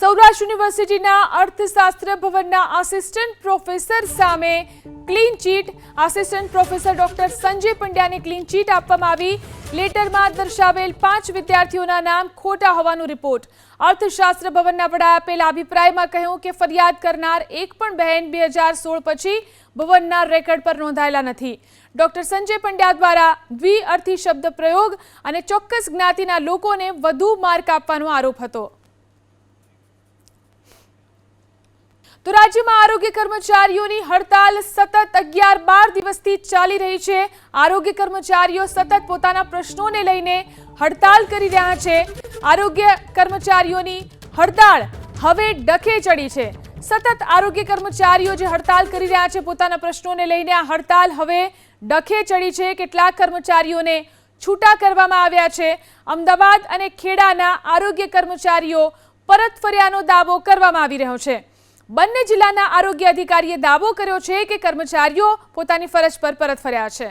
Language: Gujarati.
સૌરાષ્ટ્ર યુનિવર્સિટીના અર્થશાસ્ત્ર ભવનના આસિસ્ટન્ટ પ્રોફેસર સામે clean chit. Assistant professor doctor Sanjay પંડ્યાને ક્લીન ચીટ આપવામાં આવી. લેટરમાં દર્શાવેલ 5 વિદ્યાર્થીઓના નામ ખોટા હોવાનો રિપોર્ટ. અર્થશાસ્ત્ર ભવનના વડાએ આપેલા અભિપ્રાયમાં કહ્યું કે ફરિયાદ કરનાર એક પણ બહેન 2016 પછી ભવનના રેકર્ડ પર નોંધાયેલા નથી. ડોક્ટર સંજય પંડ્યા દ્વારા દ્વિઅર્થી શબ્દ પ્રયોગ અને ચોક્કસ જ્ઞાતિના લોકોને વધુ માર્ક આપવાનો આરોપ હતો. તો રાજ્યમાં આરોગ્ય કર્મચારીઓની હડતાલ સતત 11-12 દિવસથી ચાલી રહી છે. આરોગ્ય કર્મચારીઓ સતત પોતાના પ્રશ્નોને લઈને હડતાલ કરી રહ્યા છે. આરોગ્ય કર્મચારીઓની હડતાળ હવે ડખે ચડી છે. સતત આરોગ્ય કર્મચારીઓ જે હડતાલ કરી રહ્યા છે પોતાના પ્રશ્નોને લઈને, આ હડતાલ હવે ડખે ચડી છે. કેટલાક કર્મચારીઓને છૂટા કરવામાં આવ્યા છે. અમદાવાદ અને ખેડાના આરોગ્ય કર્મચારીઓ પરત ફર્યાનો દાવો કરવામાં આવી રહ્યો છે. બંને જિલ્લાના આરોગ્ય અધિકારીએ દાવો કર્યો છે કે કર્મચારીઓ પોતાની ફરજ પર પરત ફર્યા છે.